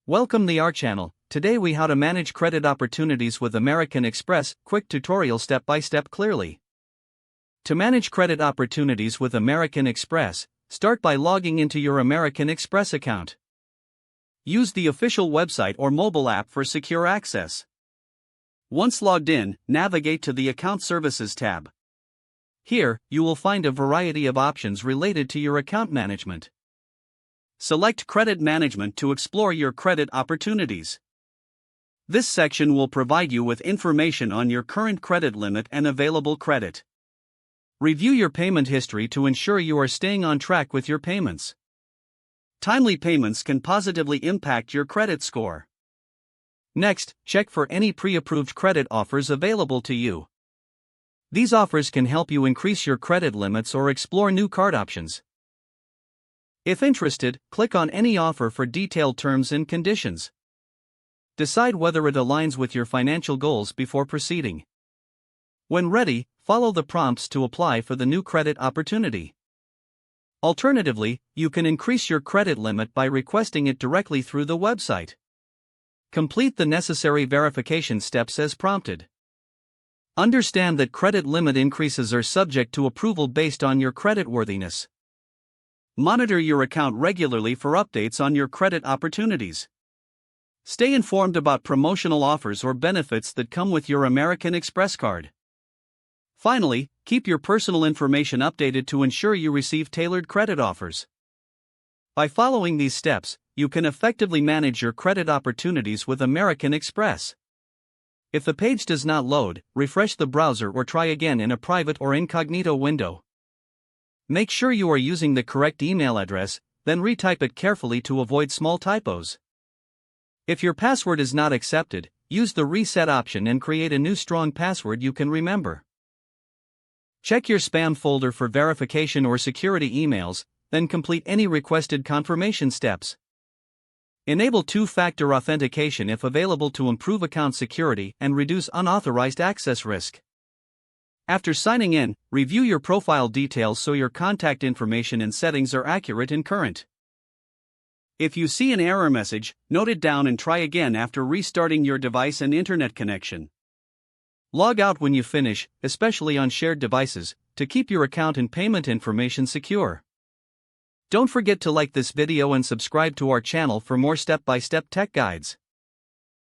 Welcome to our channel. Today we how to manage credit opportunities with American Express, quick tutorial step by step clearly. To manage credit opportunities with American Express, start by logging into your American Express account. Use the official website or mobile app for secure access. Once logged in, navigate to the Account Services tab. Here, you will find a variety of options related to your account management. Select Credit Management to explore your credit opportunities. This section will provide you with information on your current credit limit and available credit. Review your payment history to ensure you are staying on track with your payments. Timely payments can positively impact your credit score. Next, check for any pre-approved credit offers available to you. These offers can help you increase your credit limits or explore new card options. If interested, click on any offer for detailed terms and conditions. Decide whether it aligns with your financial goals before proceeding. When ready, follow the prompts to apply for the new credit opportunity. Alternatively, you can increase your credit limit by requesting it directly through the website. Complete the necessary verification steps as prompted. Understand that credit limit increases are subject to approval based on your creditworthiness. Monitor your account regularly for updates on your credit opportunities. Stay informed about promotional offers or benefits that come with your American Express card. Finally, keep your personal information updated to ensure you receive tailored credit offers. By following these steps, you can effectively manage your credit opportunities with American Express. If the page does not load, refresh the browser or try again in a private or incognito window. Make sure you are using the correct email address, then retype it carefully to avoid small typos. If your password is not accepted, use the reset option and create a new strong password you can remember. Check your spam folder for verification or security emails, then complete any requested confirmation steps. Enable two-factor authentication if available to improve account security and reduce unauthorized access risk. After signing in, review your profile details so your contact information and settings are accurate and current. If you see an error message, note it down and try again after restarting your device and internet connection. Log out when you finish, especially on shared devices, to keep your account and payment information secure. Don't forget to like this video and subscribe to our channel for more step-by-step tech guides.